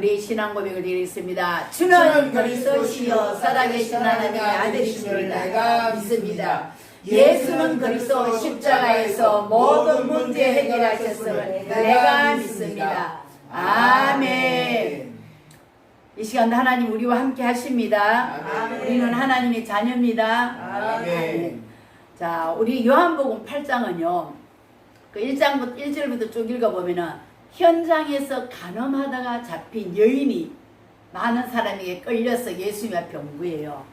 우리 신앙 고백을 드리겠습니다. 주는 그리스도시요 살아계신 하나님의 아들이심을 내가 믿습니다. 예수는 그리스도 십자가에서 모든 문제 해결하셨음을 내가 믿습니다. 아멘. 이 시간도 하나님 우리와 함께 하십니다. 아멘. 우리는 하나님의 자녀입니다. 아멘. 자, 우리 요한복음 8장은요. 그 1절부터 쭉 읽어보면은 현장에서 간음하다가 잡힌 여인이 많은 사람에게 끌려서 예수님 앞에 온 거예요.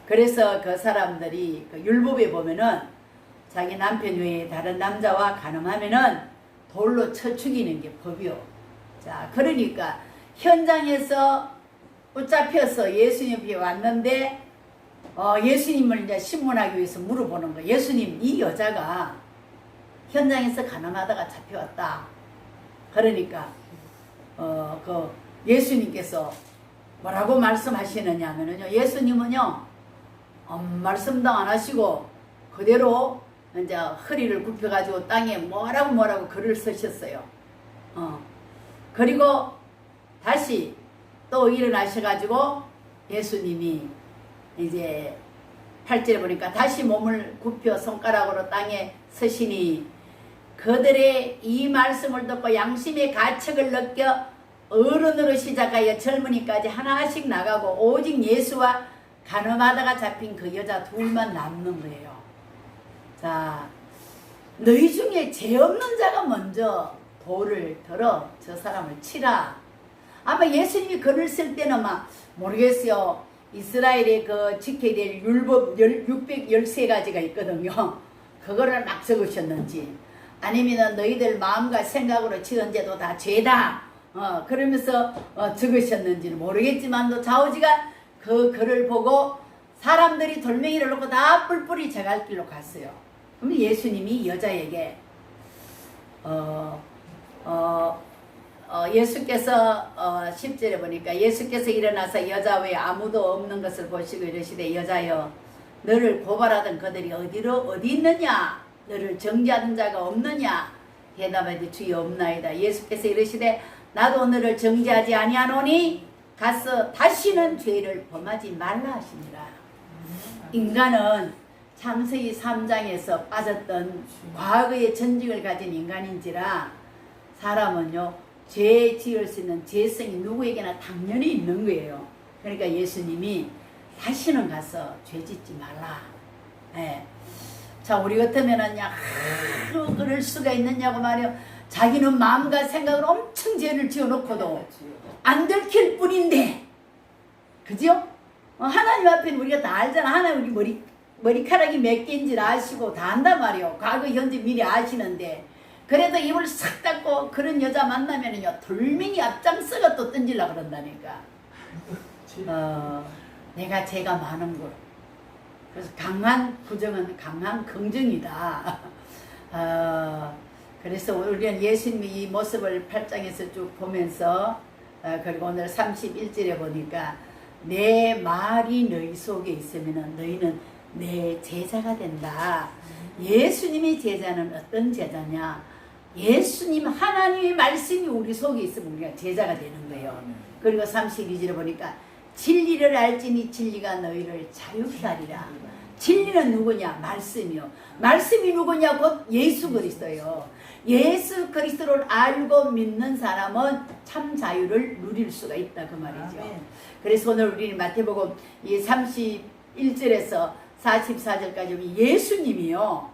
그래서 그 사람들이 그 율법에 보면은 자기 남편 외에 다른 남자와 간음하면은 돌로 쳐 죽이는 게 법이요. 자, 그러니까 현장에서 붙잡혀서 예수님 앞에 왔는데 예수님을 이제 신문하기 위해서 물어보는 거예요. 예수님, 이 여자가 현장에서 간음하다가 잡혀왔다. 그러니까 그 예수님께서 뭐라고 말씀하시느냐 하면요, 예수님은요 말씀도 안 하시고 그대로 이제 허리를 굽혀 가지고 땅에 뭐라고 글을 쓰셨어요. 그리고 다시 또 일어나셔 가지고 예수님이 이제 8절에 보니까 다시 몸을 굽혀 손가락으로 땅에 서시니 그들의 이 말씀을 듣고 양심의 가책을 느껴 어른으로 시작하여 젊은이까지 하나씩 나가고 오직 예수와 간음하다가 잡힌 그 여자 둘만 남는 거예요. 자, 너희 중에 죄 없는 자가 먼저 돌을 들어 저 사람을 치라. 아마 예수님이 글을 쓸 때는 막 모르겠어요. 이스라엘의 그 지켜야 될 율법 613가지가 있거든요. 그거를 막 적으셨는지 아니면 너희들 마음과 생각으로 지은 죄도 다 죄다 그러면서 적으셨는지는 모르겠지만 좌우지가 그 글을 보고 사람들이 돌멩이를 놓고 다 뿔뿔이 제갈 길로 갔어요. 그럼 예수님이 여자에게 예수께서 10절에 보니까 예수께서 일어나서 여자 외에 아무도 없는 것을 보시고 이르시되 여자여 너를 고발하던 그들이 어디 있느냐? 너를 정죄하는 자가 없느냐? 대답하되 주여 없나이다. 예수께서 이르시되 나도 너를 정죄하지 아니하노니 가서 다시는 죄를 범하지 말라 하시니라. 인간은 창세기 3장에서 빠졌던 과거의 전직을 가진 인간인지라 사람은요 죄 지을 수 있는 죄성이 누구에게나 당연히 있는 거예요. 그러니까 예수님이 다시는 가서 죄 짓지 말라. 네. 자, 우리 같으면은 그럴 수가 있느냐고 말이요. 자기는 마음과 생각으로 엄청 죄를 지어놓고도 안 들킬 뿐인데, 그죠? 하나님 앞에는 우리가 다 알잖아. 하나님 우리 머리카락이 몇 개인지 아시고 다 안단 말이요. 과거, 현재, 미래 아시는데 그래도 입을 싹 닫고 그런 여자 만나면은요 돌멩이 앞장서가 또 던지려고 그런다니까. 내가 죄가 많은 걸. 그래서 강한 부정은 강한 긍정이다. 그래서 우리는 예수님의 이 모습을 8장에서 쭉 보면서 그리고 오늘 31절에 보니까 내 말이 너희 속에 있으면 너희는 내 제자가 된다. 예수님의 제자는 어떤 제자냐? 예수님 하나님의 말씀이 우리 속에 있으면 우리가 제자가 되는 거예요. 그리고 32절에 보니까 진리를 알지니 진리가 너희를 자유케 하리라. 진리는 누구냐? 말씀이요. 말씀이 누구냐? 곧 예수 그리스도요. 예수 그리스도를 알고 믿는 사람은 참 자유를 누릴 수가 있다 그 말이죠. 그래서 오늘 우리는 마태복음 이 31절에서 44절까지 예수님이요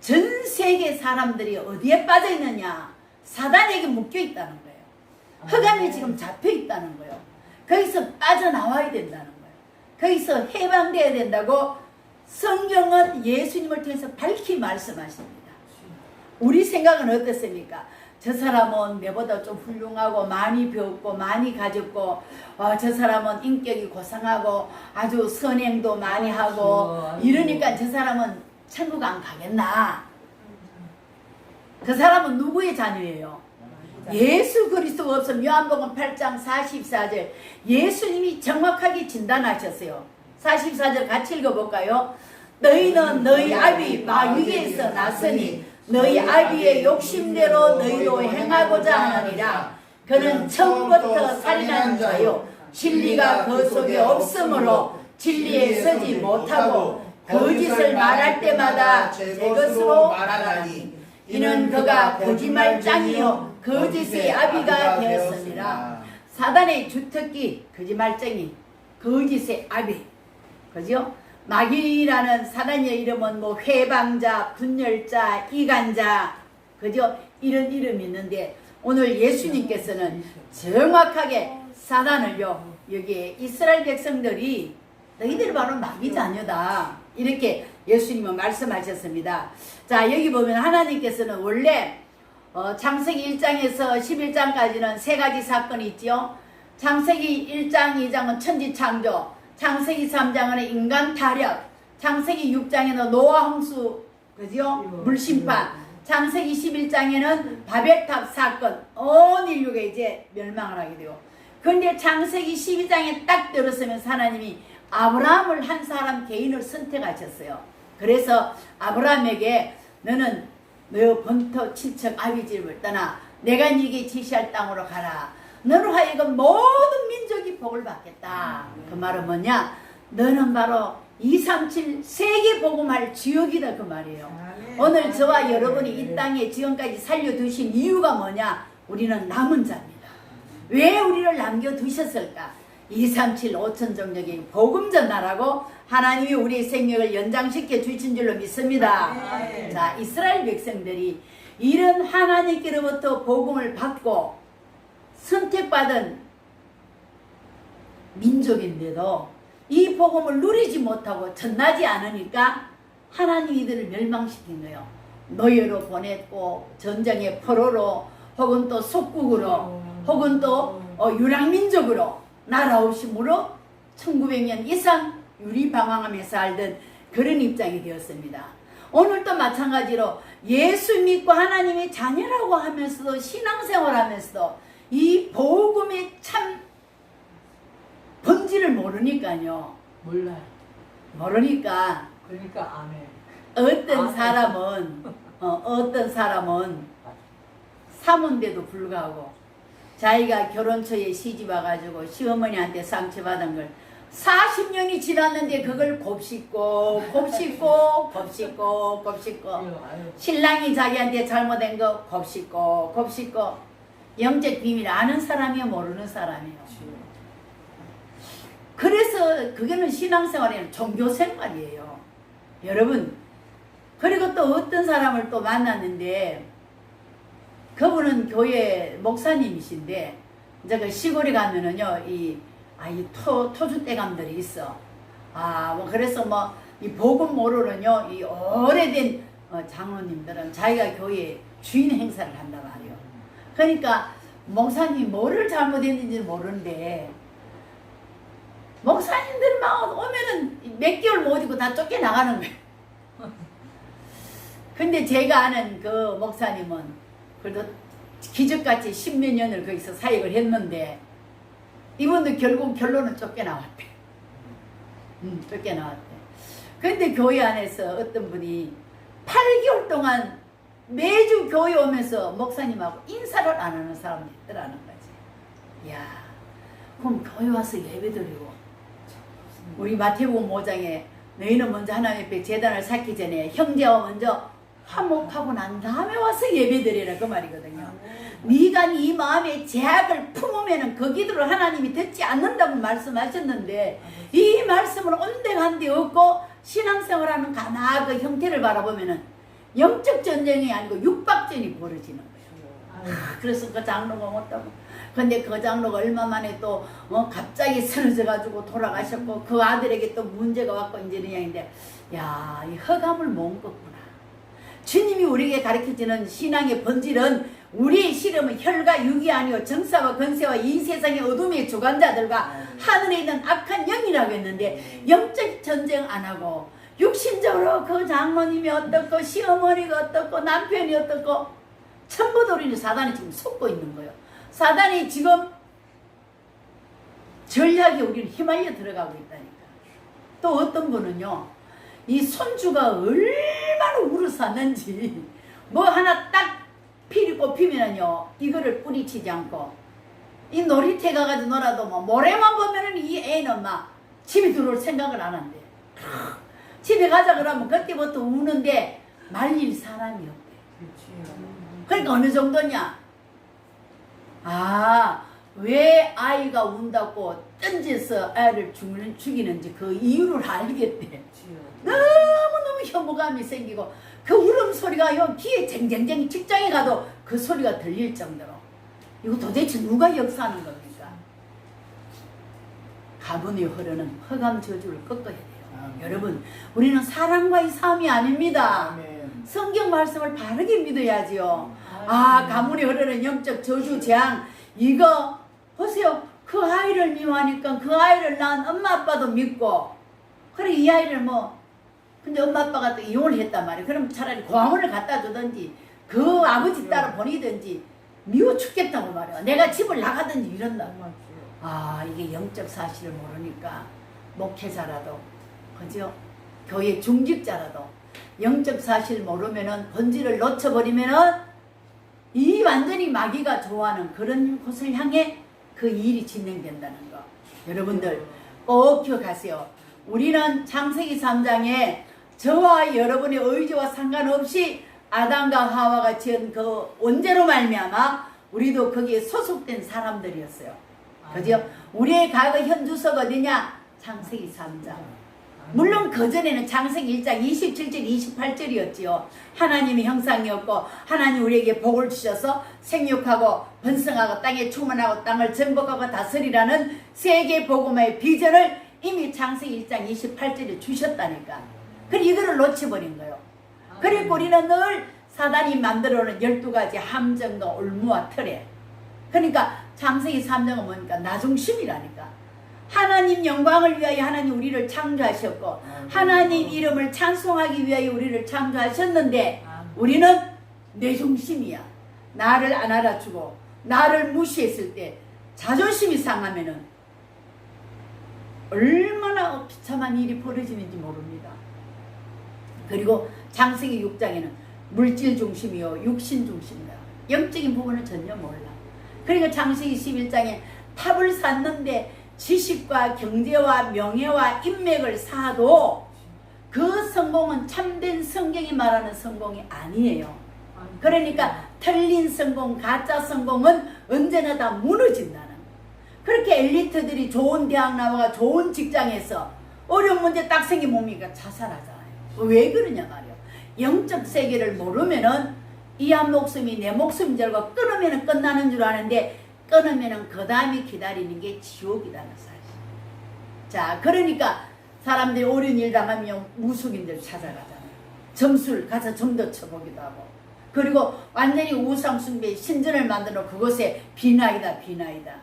전 세계 사람들이 어디에 빠져 있느냐? 사단에게 묶여 있다는 거예요. 흑암에 지금 잡혀 있다는 거예요. 거기서 빠져나와야 된다는 거예요. 거기서 해방돼야 된다고 성경은 예수님을 통해서 밝히 말씀하십니다. 우리 생각은 어떻습니까? 저 사람은 내보다 좀 훌륭하고 많이 배웠고 많이 가졌고 저 사람은 인격이 고상하고 아주 선행도 많이 하고 이러니까 저 사람은 천국 안 가겠나? 그 사람은 누구의 자녀예요? 예수 그리스도가 없으면 요한복음 8장 44절 예수님이 정확하게 진단하셨어요. 44절 같이 읽어볼까요? 너희는 너희 아비 마귀에서 났으니 너희 아비의 욕심대로 너희도 행하고자 하느니라. 그는 처음부터 살인한 자요 진리가 그 속에 없으므로 진리에 서지 못하고 거짓을 말할 때마다 제 것으로 말하니 이는 그가 거짓말장이요 거짓의 아비가 되었습니다. 사단의 주특기 거짓말쟁이 거짓의 아비 그죠? 마귀라는 사단의 이름은 뭐 회방자, 분열자, 이간자 그죠? 이런 이름이 있는데 오늘 예수님께서는 정확하게 사단을요 여기에 이스라엘 백성들이 너희들 바로 마귀 자녀다 이렇게 예수님은 말씀하셨습니다. 자 여기 보면 하나님께서는 원래 창세기 1장에서 11장까지는 세 가지 사건이 있죠. 창세기 1장 2장은 천지창조, 창세기 3장은 인간 타락, 창세기 6장에는 노아 홍수 그죠? 물심판, 창세기 11장에는 바벨탑 사건 온 인류가 이제 멸망을 하게 돼요. 그런데 창세기 12장에 딱 들었으면 하나님이 아브라함을 한 사람 개인을 선택하셨어요. 그래서 아브라함에게 너는 너 본토 친척 아비집을 떠나 내가 네게 지시할 땅으로 가라. 너로 하여금 모든 민족이 복을 받겠다. 그 말은 뭐냐? 너는 바로 237 세계 복음할 주역이다 그 말이에요. 오늘 저와 여러분이 이 땅에 지금까지 살려두신 이유가 뭐냐? 우리는 남은 자입니다. 왜 우리를 남겨두셨을까? 237 5천 종족의 복음 전하라고 하나님이 우리의 생명을 연장시켜 주신 줄로 믿습니다. 자, 이스라엘 백성들이 이런 하나님께로부터 복음을 받고 선택받은 민족인데도 이 복음을 누리지 못하고 전하지 않으니까 하나님이 이들을 멸망시킨 거예요. 노예로 보냈고 전쟁의 포로로 혹은 또 속국으로 혹은 또 유랑민족으로 날아오심으로 1900년 이상 유리방황하며 살던 그런 입장이 되었습니다. 오늘도 마찬가지로 예수 믿고 하나님의 자녀라고 하면서도 신앙생활하면서도 이 복음의 참 본질을 모르니까요. 몰라요. 모르니까 그러니까 안 해. 어떤 사람은 사문데도 불구하고 자기가 결혼처에 시집 와가지고 시어머니한테 상처받은 걸 40년이 지났는데 그걸 곱씹고 신랑이 자기한테 잘못된 거 곱씹고 영적 비밀 아는 사람이요 모르는 사람이요. 그래서 그게는 신앙생활이 아니라 종교생활이에요. 여러분 그리고 또 어떤 사람을 또 만났는데 그분은 교회 목사님이신데 이제 그 시골에 가면은요 이 토주대감들이 있어. 그래서 뭐 이 복음 모르는요 이 오래된 장로님들은 자기가 교회 주인 행사를 한단 말이에요. 그러니까 목사님 뭐를 잘못했는지 모르는데 목사님들 막 오면은 몇 개월 못 있고 다 쫓겨나가는 거예요. 근데 제가 아는 그 목사님은 그래도 기적같이 10몇 년을 거기서 사역을 했는데 이분도 결국 결론은 쫓겨나왔대. 쫓겨나왔대. 근데 교회 안에서 어떤 분이 8개월 동안 매주 교회 오면서 목사님하고 인사를 안 하는 사람이 있더라는 거지. 야, 그럼 교회 와서 예배드리고 우리 마태복음 5장에 너희는 먼저 하나님 앞에 제단을 쌓기 전에 형제와 먼저 화목하고 난 다음에 와서 예배드리라 그 말이거든요. 네가 네 마음에 죄악을 품으면 그 기도를 하나님이 듣지 않는다고 말씀하셨는데 이 말씀을 온데간데 없고 신앙생활하는 가나 그 형태를 바라보면은 영적 전쟁이 아니고 육박전이 벌어지는 거예요. 그래서 그 장로가 못하고 근데 그 장로가 얼마 만에 또 갑자기 쓰러져 가지고 돌아가셨고 그 아들에게 또 문제가 왔고 이제 이런데 야, 이 허감을 못 걷구나. 주님이 우리에게 가르쳐주는 신앙의 본질은 우리의 씨름은 혈과 육이 아니요 정사와 권세와 이 세상의 어둠의 주관자들과 하늘에 있는 악한 영이라고 했는데 영적 전쟁 안 하고 육신적으로 그 장모님이 어떻고 시어머니가 어떻고 남편이 어떻고 전부 다 우리는 사단이 지금 속고 있는 거예요. 사단이 지금 전략에 우리는 휘말려 들어가고 있다니까. 또 어떤 분은요 이 손주가 얼마나 우르쌌는지 뭐 하나 딱 피리 꼽히면은요 이거를 뿌리치지 않고 이 놀이터 가가지고 놀아도 뭐 모래만 보면은 이 애는 막 집에 들어올 생각을 안 한대. 집에 가자 그러면 그때부터 우는데 말릴 사람이 없대. 그러니까 어느 정도냐? 아, 왜 아이가 운다고 던져서 애를 죽이는지 그 이유를 알겠대. 너무너무 혐오감이 생기고 그 울음소리가 요 귀에 쟁쟁쟁 직장에 가도 그 소리가 들릴 정도로 이거 도대체 누가 역사하는 겁니까? 가문이 흐르는 흑암 저주를 꺾어야 돼요. 여러분, 우리는 사람과의 싸움이 아닙니다. 성경 말씀을 바르게 믿어야지요. 아, 가문이 흐르는 영적 저주 재앙, 이거 보세요. 그 아이를 미워하니까 그 아이를 낳은 엄마 아빠도 믿고, 그래 이 아이를 근데 엄마 아빠가 또 이혼을 했단 말이에요. 그럼 차라리 고아원을 갖다 주든지 그 아버지 딸을 보내든지 미워 죽겠다고 말이에요. 내가 집을 나가든지 이런다고. 아, 이게 영적 사실을 모르니까 목회자라도, 그죠? 교회 중직자라도 영적 사실 모르면은 본질을 놓쳐버리면은 이 완전히 마귀가 좋아하는 그런 곳을 향해 그 일이 진행된다는 거. 여러분들 꼭 기억하세요. 우리는 창세기 3장에 저와 여러분의 의지와 상관없이 아담과 하와가 지은 그 원죄로 말미암아 우리도 거기에 소속된 사람들이었어요. 그죠? 우리의 과거 현 주소가 어디냐? 창세기 3장. 물론 그전에는 창세기 1장 27절 28절이었지요. 하나님의 형상이었고 하나님 우리에게 복을 주셔서 생육하고 번성하고 땅에 충만하고 땅을 정복하고 다스리라는 세계 복음의 비전을 이미 창세기 1장 28절에 주셨다니까. 그래 이거를 놓쳐버린 거예요. 그리고 우리는 늘 사단이 만들어놓은 12가지 함정과 올무와 틀에, 그러니까 창세기 3장은 뭐니까 나중심이라니까. 하나님 영광을 위하여 하나님 우리를 창조하셨고 하나님 이름을 찬송하기 위하여 우리를 창조하셨는데 우리는 내 중심이야. 나를 안 알아주고 나를 무시했을 때 자존심이 상하면은 얼마나 비참한 일이 벌어지는지 모릅니다. 그리고 창세기 6장에는 물질 중심이요 육신 중심이다. 영적인 부분은 전혀 몰라. 그러니까 창세기 11장에 탑을 샀는데 지식과 경제와 명예와 인맥을 사도 그 성공은 참된 성경이 말하는 성공이 아니에요. 그러니까 틀린 성공, 가짜 성공은 언제나 다 무너진다는. 그렇게 엘리트들이 좋은 대학 나와가 좋은 직장에서 어려운 문제 딱 생기면 뭡니까? 자살하잖아요. 왜 그러냐 말이에요. 영적 세계를 모르면은 이 한 목숨이 내 목숨인 줄 알고 끊으면 끝나는 줄 아는데 끊으면은 그 다음에 기다리는 게 지옥이라는 사실. 자, 그러니까 사람들이 어려운 일 당하면 무속인들 찾아가잖아요. 점수를 가서 점도 쳐보기도 하고. 그리고 완전히 우상숭배 신전을 만들어 그곳에 비나이다 비나이다.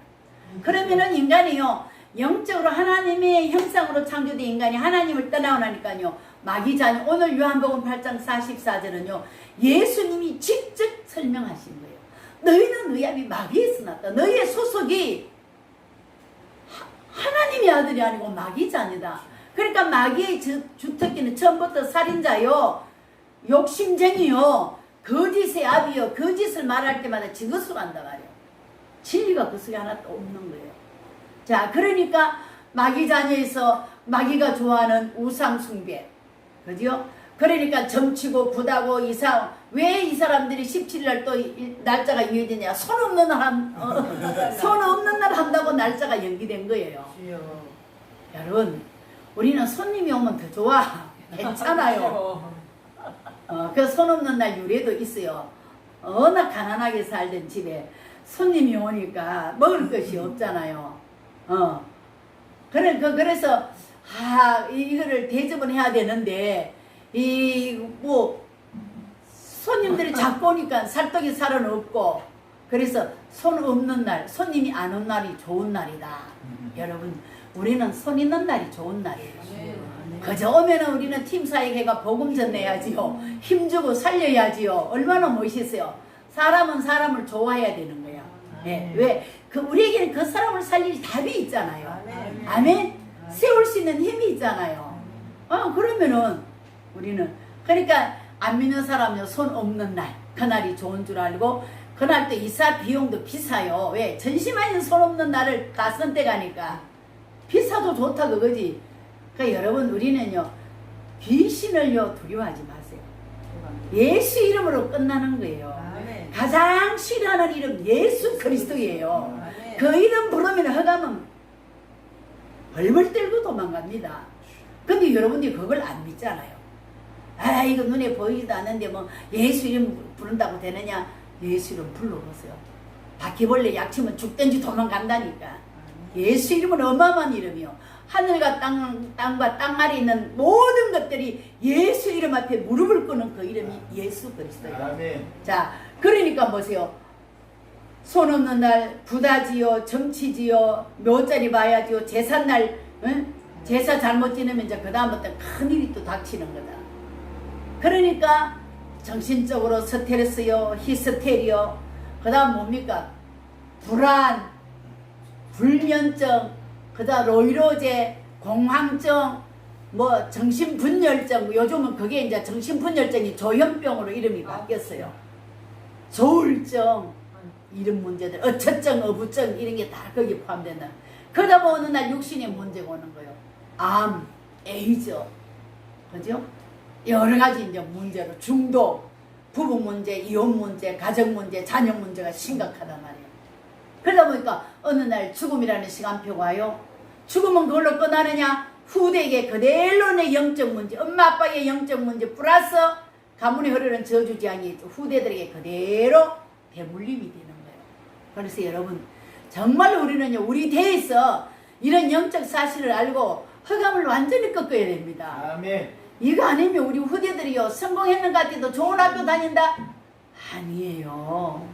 그러면은 인간이요 영적으로 하나님의 형상으로 창조된 인간이 하나님을 떠나고 나니까요 마귀자녀. 오늘 요한복음 8장 44절은요 예수님이 직접 설명하신 거예요. 너희는 너희 아비 마귀에서 났다. 너희의 소속이 하나님의 아들이 아니고 마귀자녀다. 그러니까 마귀의 주특기는 처음부터 살인자요, 욕심쟁이요, 거짓의 아비요, 거짓을 말할 때마다 저것으로 한단 말이에요. 진리가 그 속에 하나도 없는 거예요. 자, 그러니까 마귀자녀에서 마귀가 좋아하는 우상숭배, 그죠? 그러니까 점치고 굿하고 이상. 왜 이 사람들이 17일 또 날짜가 이어지냐? 손 없는 날 한다고 날짜가 연기된 거예요. 여러분, 우리는 손님이 오면 더 좋아. 괜찮아요. 그 손 없는 날 유래도 있어요. 워낙 가난하게 살던 집에 손님이 오니까 먹을 것이 없잖아요. 그래서 이거를 대접은 해야 되는데 손님들이 자꾸 오니까 살떡이 살은 없고, 그래서 손 없는 날, 손님이 안 온 날이 좋은 날이다. 여러분, 우리는 손 있는 날이 좋은 날이에요. 그저 오면은 우리는 팀사역회가 복음 전해야지요. 힘주고 살려야지요. 얼마나 멋있어요. 사람은 사람을 좋아해야 되는 거야. 네. 왜? 우리에게는 그 사람을 살릴 답이 있잖아요. 아멘? 세울 수 있는 힘이 있잖아요. 그러면은 우리는, 그러니까 안 믿는 사람은 손 없는 날, 그날이 좋은 줄 알고, 그날 또 이사 비용도 비싸요. 왜? 전심하는 손 없는 나를 다 선택하니까 비싸도 좋다 그거지. 그러니까 여러분 우리는요 귀신을요 두려워하지 마세요. 예수 이름으로 끝나는 거예요. 아멘. 가장 싫어하는 이름 예수 그리스도예요. 아멘. 그 이름 부르면 허감은 벌벌 떨고 도망갑니다. 근데 여러분들이 그걸 안 믿잖아요. 아 이거 눈에 보이지도 않는데 뭐 예수 이름 부른다고 되느냐. 예수 이름 불러보세요. 바퀴벌레 약치면 죽든지 도망간다니까. 예수 이름은 어마어마한 이름이요. 하늘과 땅과 땅 아래 있는 모든 것들이 예수 이름 앞에 무릎을 꿇는 그 이름이 예수 그리스도예요. 아멘. 자, 그러니까 보세요. 손 없는 날 부다지요, 정치지요, 묘자리 봐야지요, 제삿날, 응? 제사 잘못 지내면 이제 그 다음부터 큰일이 또 닥치는 거다. 그러니까 정신적으로 스트레스요, 히스테리요, 그 다음 뭡니까? 불안, 불면증, 그 다음 노이로제, 공황증, 뭐 정신분열증, 요즘은 그게 이제 정신분열증이 조현병으로 이름이 바뀌었어요. 조울증, 이런 문제들, 어처증, 어부증 이런 게 다 거기 포함된다. 그러다 보면 어느 날 육신의 문제가 오는 거예요. 암, 에이즈, 그죠? 여러 가지 이제 문제로 중독, 부부 문제, 이혼 문제, 가정 문제, 자녀 문제가 심각하단 말이에요. 그러다 보니까 어느 날 죽음이라는 시간표가 와요. 죽음은 그걸로 끝나느냐? 후대에게 그대로 내 영적 문제, 엄마 아빠의 영적 문제 플러스 가문에 흐르는 저주지향이 후대들에게 그대로 대물림이 되는 거예요. 그래서 여러분 정말 우리는요 우리 대에서 이런 영적 사실을 알고 허감을 완전히 꺾어야 됩니다. 아멘. 이거 아니면 우리 후대들이요 성공했는 것 같아도 좋은 학교 다닌다? 아니에요.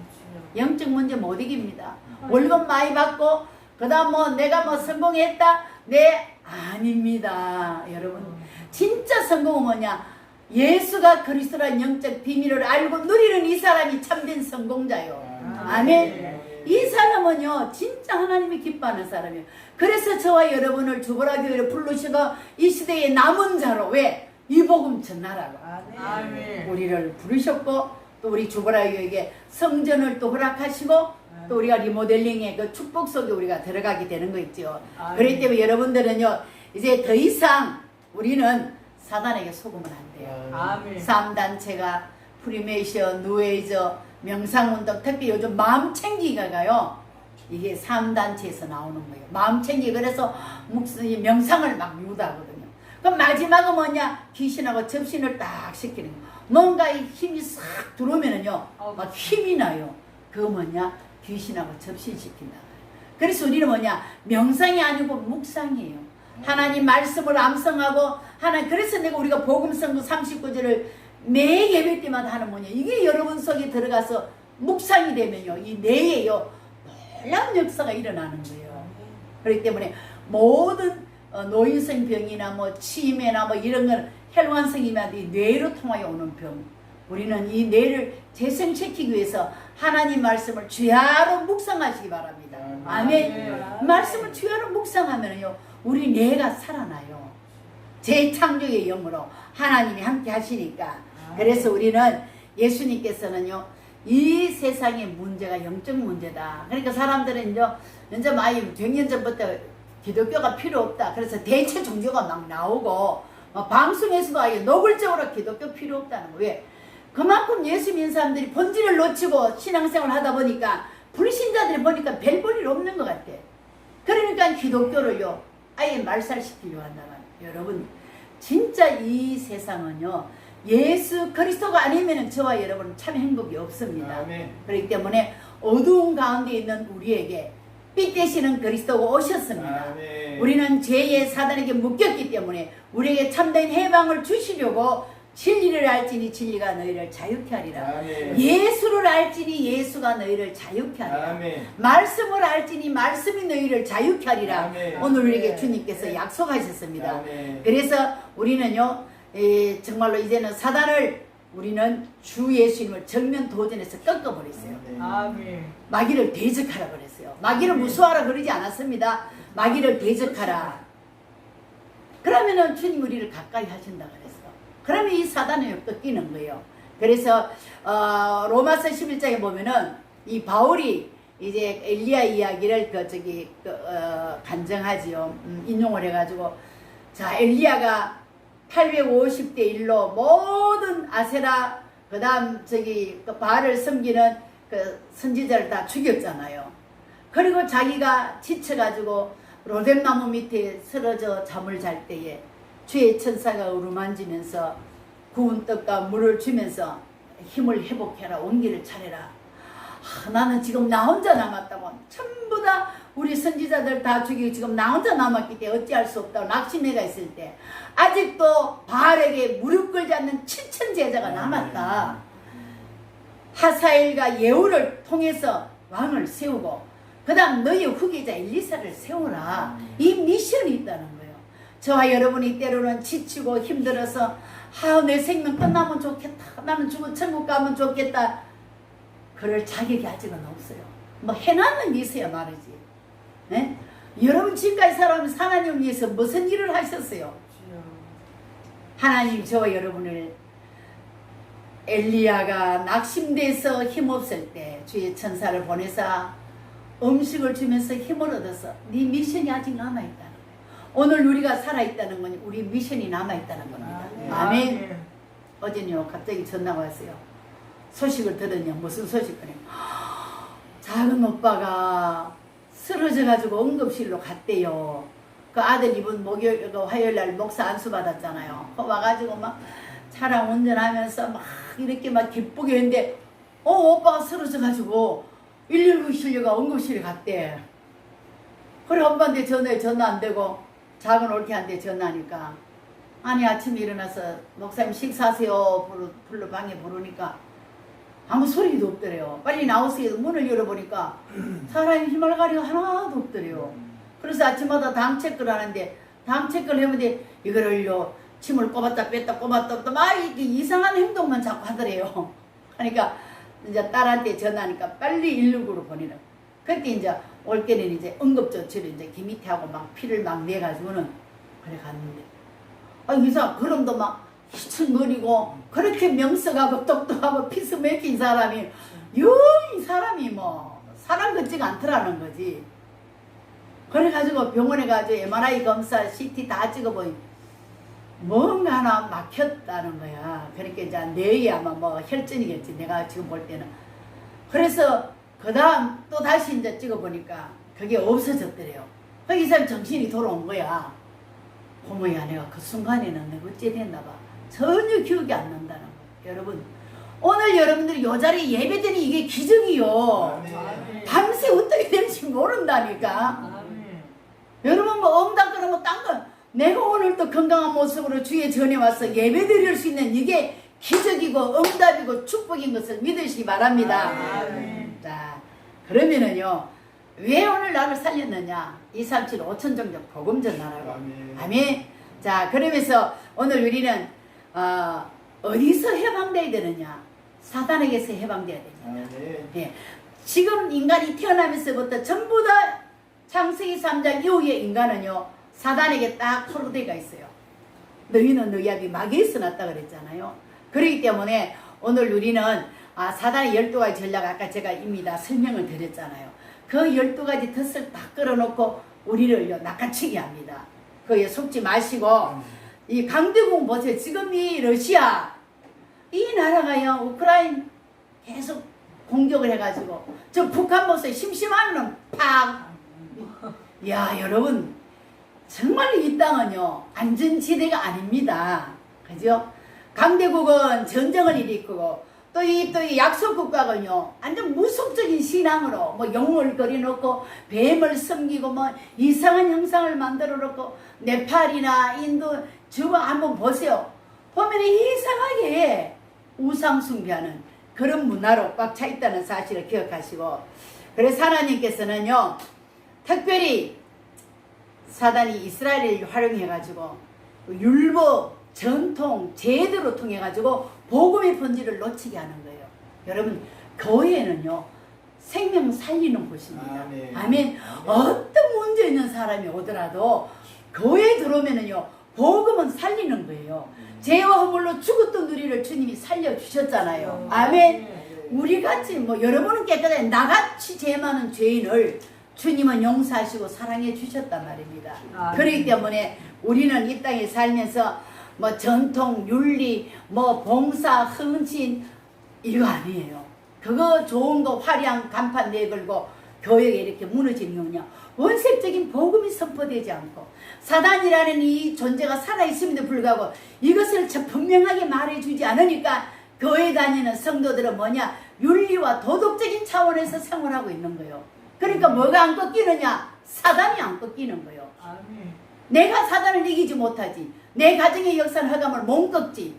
영적 문제 못 이깁니다. 월급 많이 받고 그 다음 뭐 내가 뭐 성공했다? 네 아닙니다. 여러분 진짜 성공은 뭐냐? 예수가 그리스도란 영적 비밀을 알고 누리는 이 사람이 참된 성공자요. 아멘. 이 사람은요 진짜 하나님이 기뻐하는 사람이에요. 그래서 저와 여러분을 주보라교회로 부르시고 이 시대의 남은 자로 왜? 이 복음 전하라고 아멘. 우리를 부르셨고 또 우리 주보라교회에게 성전을 또 허락하시고 또 우리가 리모델링의 그 축복 속에 우리가 들어가게 되는 거 있죠. 그렇기 때문에 여러분들은요 이제 더 이상 우리는 사단에게 속으면 안 돼요. 아멘. 3단체가 프리메이션, 누에이저, 명상운동, 특히 요즘 마음 챙기가요. 이게 3단체에서 나오는 거예요. 마음 챙기. 그래서 명상을 막 유도하거든요. 그럼 마지막은 뭐냐? 귀신하고 접신을 딱 시키는 거예요. 뭔가 이 힘이 싹 들어오면은요, 막 힘이 나요. 그거 뭐냐? 귀신하고 접신시킨다. 그래서 우리는 뭐냐? 명상이 아니고 묵상이에요. 하나님 말씀을 암송하고 하나님 그래서 내가 우리가 복음성도 39절을 매 예배 때마다 하는 뭐냐 이게 여러분 속에 들어가서 묵상이 되면요 이 뇌에요 놀라운 역사가 일어나는 거예요. 그렇기 때문에 모든 노인성 병이나 뭐 치매나 뭐 이런 건 혈관성이면 이 뇌로 통하여 오는 병. 우리는 이 뇌를 재생시키기 위해서 하나님 말씀을 주야로 묵상하시기 바랍니다. 아멘. 말씀을 주야로 묵상하면요 우리 뇌가 살아나요. 재창조의 영으로 하나님이 함께 하시니까. 그래서 우리는 예수님께서는요 이 세상의 문제가 영적 문제다. 그러니까 사람들은 이제 많이 100년 전부터 기독교가 필요 없다. 그래서 대체 종교가 막 나오고 방송에서도 아예 노골적으로 기독교 필요 없다는 거예요. 왜? 그만큼 예수 믿는 사람들이 본질을 놓치고 신앙생활 하다 보니까 불신자들이 보니까 별 볼 일 없는 것 같아. 그러니까 기독교를요 아예 말살시키려고 한다 말이에요. 여러분 진짜 이 세상은요 예수 그리스도가 아니면 저와 여러분은 참 행복이 없습니다. 아멘. 그렇기 때문에 어두운 가운데 있는 우리에게 빛 되시는 그리스도가 오셨습니다. 아멘. 우리는 죄의 사단에게 묶였기 때문에 우리에게 참된 해방을 주시려고 진리를 알지니 진리가 너희를 자유케 하리라. 아멘. 예수를 알지니 예수가 너희를 자유케 하리라. 아멘. 말씀을 알지니 말씀이 너희를 자유케 하리라. 아멘. 오늘 우리에게 주님께서 약속하셨습니다. 아멘. 그래서 우리는요 정말로 이제는 사단을 우리는 주 예수님을 정면 도전해서 꺾어버렸어요. 아멘. 마귀를 대적하라 그랬어요. 마귀를 무수하라 그러지 않았습니다. 마귀를 대적하라. 그러면은 주님 우리를 가까이 하신다 그랬어요. 그러면 이 사단을 꺾이는 거예요. 그래서 로마서 11장에 보면은 이 바울이 이제 엘리야 이야기를 간증하지요. 인용을 해가지고, 자, 엘리야가 850대 1로 모든 아세라, 그 다음 바알을 섬기는 그 선지자를 다 죽였잖아요. 그리고 자기가 지쳐가지고 로뎀나무 밑에 쓰러져 잠을 잘 때에 주의 천사가 어루만지면서 구운 떡과 물을 주면서 힘을 회복해라, 온기를 차려라. 나는 지금 나 혼자 남았다고. 전부 다 우리 선지자들 다 죽이고 지금 나 혼자 남았기 때문에 어찌할 수 없다고 낙심해가 있을 때 아직도 바알에게 무릎 꿇지 않는 7천 제자가 남았다. 하사엘과 예후를 통해서 왕을 세우고 그 다음 너희 후계자 엘리사를 세우라. 이 미션이 있다는 거예요. 저와 여러분이 때로는 지치고 힘들어서 내 생명 끝나면 좋겠다. 나는 죽은 천국 가면 좋겠다. 그럴 자격이 아직은 없어요. 뭐 해놨는 있어야 말이지. 네? 여러분 지금까지 살아오면서 하나님을 위해서 무슨 일을 하셨어요? 하나님 저와 여러분을 엘리야가 낙심돼서 힘없을 때 주의 천사를 보내사 음식을 주면서 힘을 얻어서 네 미션이 아직 남아있다는 거예요. 오늘 우리가 살아있다는 건 우리 미션이 남아있다는 겁니다. 아멘. 어제는요 갑자기 전화가 왔어요. 소식을 들었냐. 무슨 소식이냐. 작은 오빠가 쓰러져가지고 응급실로 갔대요. 그 아들 이번 화요일날 목사 안수 받았잖아요. 와가지고 막 차량 운전하면서 막 이렇게 막 기쁘게 했는데 오빠가 쓰러져가지고 119 실려가 응급실에 갔대. 그래 엄마한테 전화 안 되고 작은 올케한테 전화하니까 아니 아침에 일어나서 목사님 식사하세요 불러 방에 부르니까 아무 소리도 없더래요. 빨리 나오세요. 문을 열어보니까 사람이 희말가리가 하나도 없더래요. 그래서 아침마다 당 체크를 하는데 당 체크를 해보는데 이거를요 침을 꼽았다 뺐다 꼽았다 막 이렇게 이상한 행동만 자꾸 하더래요. 그러니까 이제 딸한테 전화하니까 빨리 119로 보내라. 그때 이제 올 때는 이제 응급조치를 이제 기미태하고 막 피를 막 내가지고는 그래 갔는데 이상 그럼도 막 희청거리고 그렇게 명석하고 똑똑하고 피스메이킹 사람이 이 사람이 뭐 사람 같지가 않더라는 거지. 그래가지고 병원에 가서 MRI 검사 CT 다 찍어보니 뭔가 하나 막혔다는 거야. 그러니까 이제 뇌에 아마 뭐 혈전이겠지 내가 지금 볼 때는. 그래서 그 다음 또 다시 이제 찍어보니까 그게 없어졌더래요. 이 사람 정신이 돌아온 거야. 어머야 내가 그 순간에는 내가 어찌 됐나 봐. 전혀 기억이 안 난다는 거예요. 여러분 오늘 여러분들이 요 자리에 예배드니 이게 기적이요. 밤새 어떻게 될지 모른다니까. 여러분 뭐 엉덩그러 뭐 딴 건 내가 오늘 또 건강한 모습으로 주의 전에 와서 예배 드릴 수 있는 이게 기적이고 응답이고 축복인 것을 믿으시기 바랍니다. 자 그러면은요 왜 오늘 나를 살렸느냐. 237 5천 정적 복음 전하라고. 아멘. 자 그러면서 오늘 우리는 어디서 해방돼야 되느냐. 사단에게서 해방돼야 되느냐. 예. 지금 인간이 태어나면서부터 전부 다 창세기 3장 이후의 인간은요 사단에게 딱 포로되어 있어요. 너희는 너희 아비 마귀에서 났다 그랬잖아요. 그렇기 때문에 오늘 우리는 사단의 12가지 전략 아까 제가 이미 다 설명을 드렸잖아요. 그 12가지 덫을 다 끌어놓고 우리를 낚아채게 합니다. 그에 속지 마시고 이 강대국 보세요. 지금 이 러시아 이 나라가요 우크라이나 계속 공격을 해가지고 저 북한 보세요. 심심하면 팍. 야 여러분 정말 이 땅은요 안전지대가 아닙니다. 그죠? 강대국은 전쟁을 일으키고 또 이 약소국가는요 완전 무속적인 신앙으로 뭐 영을 그려놓고 뱀을 섬기고 뭐 이상한 형상을 만들어 놓고 네팔이나 인도 저거 한번 보세요. 보면 이상하게 우상 숭배하는 그런 문화로 꽉 차 있다는 사실을 기억하시고 그래서 하나님께서는요 특별히 사단이 이스라엘을 활용해가지고 율법, 전통, 제도로 통해가지고 복음의 본질을 놓치게 하는 거예요. 여러분 교회는요 생명 살리는 곳입니다. 아멘. 어떤 문제 있는 사람이 오더라도 교회에 들어오면은요 복음은 살리는 거예요. 죄와 허물로 죽었던 우리를 주님이 살려주셨잖아요. 아멘. 우리같이 뭐 여러분은 깨끗해 나같이 죄 많은 죄인을 주님은 용서하시고 사랑해 주셨단 말입니다. 그렇기 때문에 우리는 이 땅에 살면서 뭐 전통, 윤리, 뭐 봉사, 헌신 이거 아니에요. 그거 좋은 거 화려한 간판 내걸고 교회에 이렇게 무너지는 거냐. 원색적인 복음이 선포되지 않고 사단이라는 이 존재가 살아있음에도 불구하고 이것을 분명하게 말해주지 않으니까 교회 다니는 성도들은 뭐냐, 윤리와 도덕적인 차원에서 생활하고 있는 거예요. 그러니까 뭐가 안 꺾이느냐, 사단이 안 꺾이는 거예요. 아멘. 내가 사단을 이기지 못하지, 내 가정의 역사를 허감을 못 꺾지,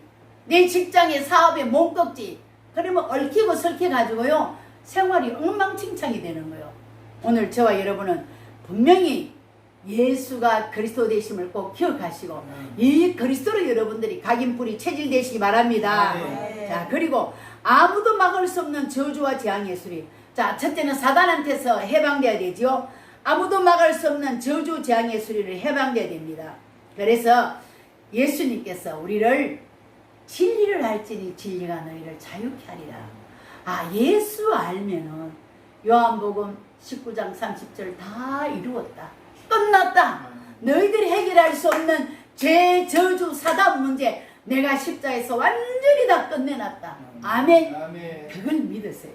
내 직장의 사업에 못 꺾지. 그러면 얽히고 설켜가지고요 생활이 엉망진창이 되는 거예요. 오늘 저와 여러분은 분명히 예수가 그리스도 되심을 꼭 기억하시고 이 그리스도로 여러분들이 각인뿌리 체질되시기 바랍니다. 자, 그리고 아무도 막을 수 없는 저주와 재앙의 수리. 자, 첫째는 사단한테서 해방돼야 되죠. 아무도 막을 수 없는 저주 재앙의 수리를 해방돼야 됩니다. 그래서 예수님께서 우리를 진리를 알지니 진리가 너희를 자유케 하리라. 아, 예수 알면은 요한복음 19장 30절 다 이루었다. 끝났다. 너희들이 해결할 수 없는 죄, 저주, 사단 문제 내가 십자에서 완전히 다 끝내놨다. 아멘. 아멘. 그걸 믿으세요.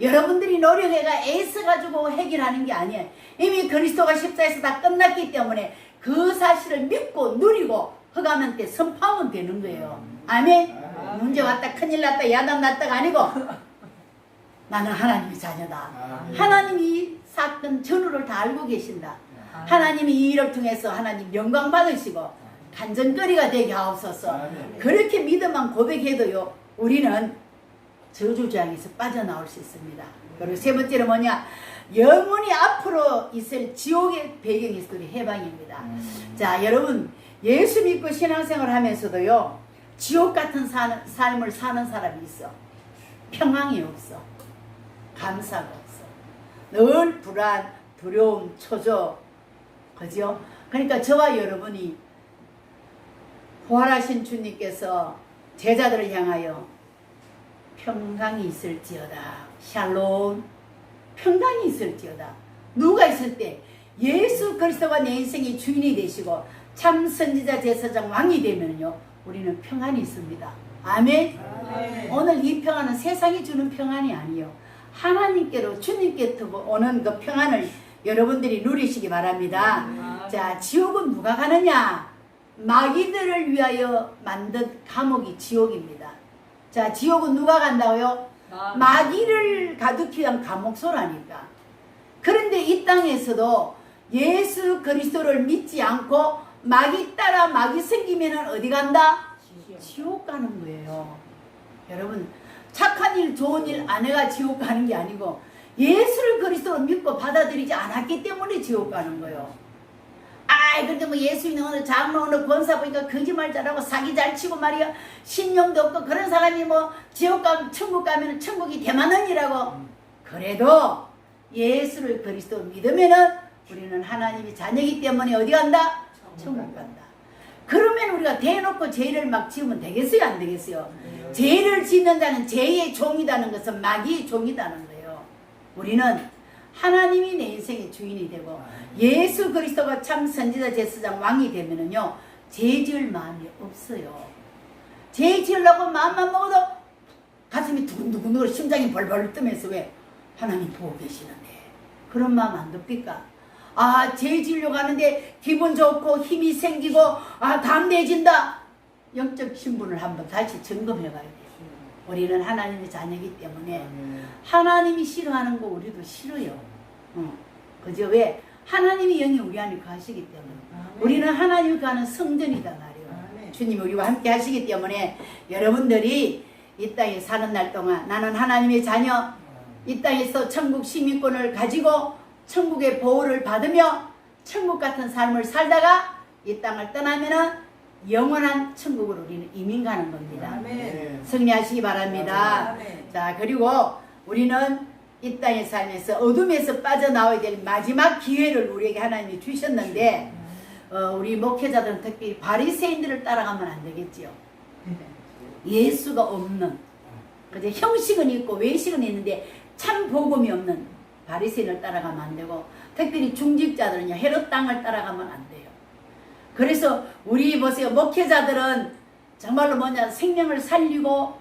여러분들이 노력해가 애써가지고 해결하는 게 아니에요. 이미 그리스도가 십자에서 다 끝났기 때문에 그 사실을 믿고 누리고 허감한테 선포하면 되는 거예요. 아멘. 문제 왔다 큰일 났다 야단 났다가 아니고 나는 하나님의 자녀다. 하나님이 이 사건 전후를 다 알고 계신다. 하나님이 이 일을 통해서 하나님 영광 받으시고 간전거리가 되게 하옵소서. 그렇게 믿음만 고백해도요 우리는 저주장에서 빠져나올 수 있습니다. 그리고 세 번째는 뭐냐, 영원히 앞으로 있을 지옥의 배경에서 우리 해방입니다. 자, 여러분 예수 믿고 신앙생활 하면서도요 지옥 같은 삶을 사는 사람이 있어. 평안이 없어. 감사가 없어. 늘 불안, 두려움, 초조. 그죠? 그러니까 저와 여러분이 부활하신 주님께서 제자들을 향하여 평강이 있을지어다. 샬롬. 평강이 있을지어다. 누가 있을 때? 예수 그리스도가 내 인생의 주인이 되시고 참 선지자 제사장 왕이 되면요 우리는 평안이 있습니다. 아멘. 오늘 이 평안은 세상이 주는 평안이 아니요 하나님께로 주님께로 오는 그 평안을 여러분들이 누리시기 바랍니다. 자, 지옥은 누가 가느냐? 마귀들을 위하여 만든 감옥이 지옥입니다. 자, 지옥은 누가 간다고요? 마귀를 가두기 위한 감옥소라니까. 그런데 이 땅에서도 예수 그리스도를 믿지 않고 마귀 따라 마귀 생기면 어디 간다? 지옥 가는 거예요. 여러분 착한 일 좋은 일 안 해가 지옥 가는 게 아니고 예수를 그리스도로 믿고 받아들이지 않았기 때문에 지옥 가는 거예요. 아이 근데 뭐 예수 있는 오늘 장로 오늘 권사 보니까 거짓말 잘하고 사기 잘 치고 말이야 신용도 없고 그런 사람이 뭐 지옥 가면 천국 가면 천국이 대만원이라고. 그래도 예수를 그리스도로 믿으면은 우리는 하나님의 자녀이기 때문에 어디 간다? 천국 간다. 그러면 우리가 대놓고 죄를 막 지으면 되겠어요? 안 되겠어요? 죄를 짓는 자는 죄의 종이라는 것은 마귀의 종이라는 거예요. 우리는 하나님이 내 인생의 주인이 되고 예수 그리스도가 참 선지자 제사장 왕이 되면은요 죄 지을 마음이 없어요. 죄 지으려고 마음만 먹어도 가슴이 두근두근 심장이 벌벌 뜨면서 왜? 하나님 보고 계시는데 그런 마음 안 듭니까? 아, 죄 지으려고 하는데 기분 좋고 힘이 생기고 담대해진다. 영적 신분을 한번 다시 점검해 봐야 돼요. 우리는 하나님의 자녀이기 때문에 하나님이 싫어하는 거 우리도 싫어요. 그죠? 왜? 하나님이 영이 우리 안에 거하시기 때문에 우리는 하나님이 거하는 성전이다 말이에요. 주님이 우리와 함께 하시기 때문에 여러분들이 이 땅에 사는 날 동안 나는 하나님의 자녀, 이 땅에서 천국 시민권을 가지고 천국의 보호를 받으며 천국 같은 삶을 살다가 이 땅을 떠나면은 영원한 천국으로 우리는 이민 가는 겁니다. 승리하시기 바랍니다. 자, 그리고 우리는 이 땅에 살면서 어둠에서 빠져나와야 될 마지막 기회를 우리에게 하나님이 주셨는데 우리 목회자들은 특히 바리새인들을 따라가면 안 되겠지요. 예수가 없는 그제 형식은 있고 외식은 있는데 참 복음이 없는 바리새인을 따라가면 안 되고 특별히 중직자들은요 헤롯 땅을 따라가면 안 돼요. 그래서 우리 보세요, 목회자들은 정말로 뭐냐, 생명을 살리고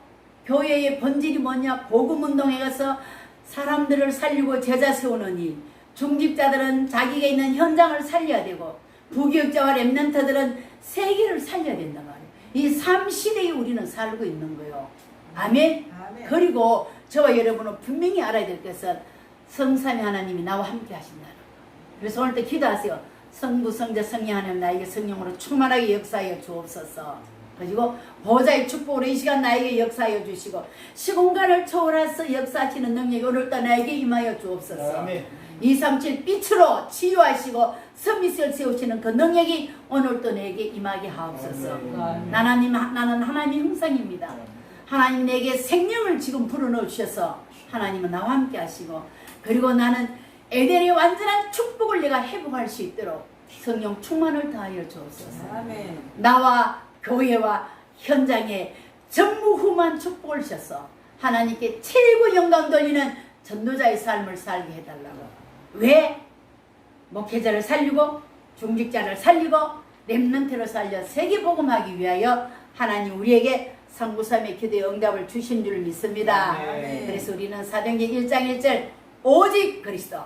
교회의 본질이 뭐냐, 복음 운동에 가서 사람들을 살리고 제자 세우는 일. 중직자들은 자기가 있는 현장을 살려야 되고 부교육자와 렘넌트들은 세계를 살려야 된단 말이에요. 이 삶 시대에 우리는 살고 있는 거예요. 아멘. 아멘. 그리고 저와 여러분은 분명히 알아야 될 것은 성삼위 하나님이 나와 함께 하신다는 거. 그래서 오늘 때 기도하세요. 성부 성자 성령 하나님 나에게 성령으로 충만하게 역사하여 주옵소서. 그리고 보좌의 축복으로 이 시간 나에게 역사하여 주시고 시공간을 초월해서 역사하시는 능력이 오늘도 나에게 임하여 주옵소서. 아멘. 237 빛으로 치유하시고 서밋을 세우시는 그 능력이 오늘도 내게 임하게 하옵소서. 아멘. 나는 하나님의 형상입니다. 하나님 내게 생명을 지금 불어넣어 주셔서 하나님은 나와 함께 하시고 그리고 나는 에덴의 완전한 축복을 내가 회복할 수 있도록 성령 충만을 다하여 주옵소서. 아멘. 나와 교회와 현장에 전무후무한 축복을 주셔서 하나님께 최고 영광 돌리는 전도자의 삶을 살게 해달라고. 왜? 목회자를 살리고 중직자를 살리고 렘넌트를 살려 세계복음하기 위하여 하나님 우리에게 성부삼의 기도의 응답을 주신 줄 믿습니다. 아멘. 그래서 우리는 사도행전 1장 1절 오직 그리스도,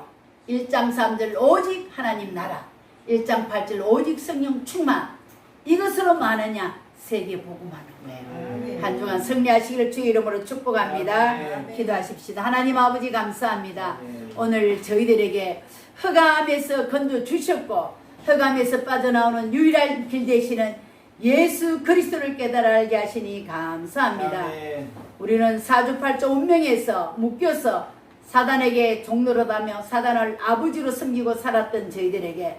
1장 3절 오직 하나님 나라, 1장 8절 오직 성령 충만, 이것으로 많으냐 세계 복음하는 거예요. 아멘. 한 주간 승리하시기를 주의 이름으로 축복합니다. 아멘. 기도하십시다. 하나님 아버지 감사합니다. 아멘. 오늘 저희들에게 흑암에서 건져 주셨고 흑암에서 빠져나오는 유일한 길 되시는 예수 그리스도를 깨달아 알게 하시니 감사합니다. 아멘. 우리는 사주팔조 운명에서 묶여서 사단에게 종노릇하며 사단을 아버지로 섬기고 살았던 저희들에게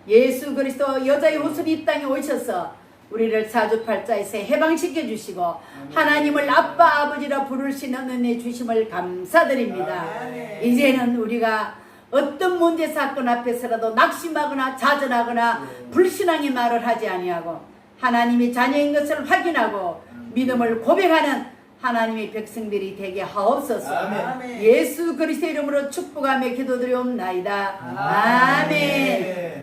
예수 그리스도 여자의 후손이 이 땅에 오셔서 우리를 사주팔자에서 해방시켜 주시고 하나님을 아빠 아버지라 부를 수 있는 은혜 주심을 감사드립니다. 아멘. 이제는 우리가 어떤 문제 사건 앞에서라도 낙심하거나 좌절하거나 불신앙의 말을 하지 아니하고 하나님이 자녀인 것을 확인하고 믿음을 고백하는 하나님의 백성들이 되게 하옵소서. 아멘. 예수 그리스도 이름으로 축복하며 기도드리옵나이다. 아멘.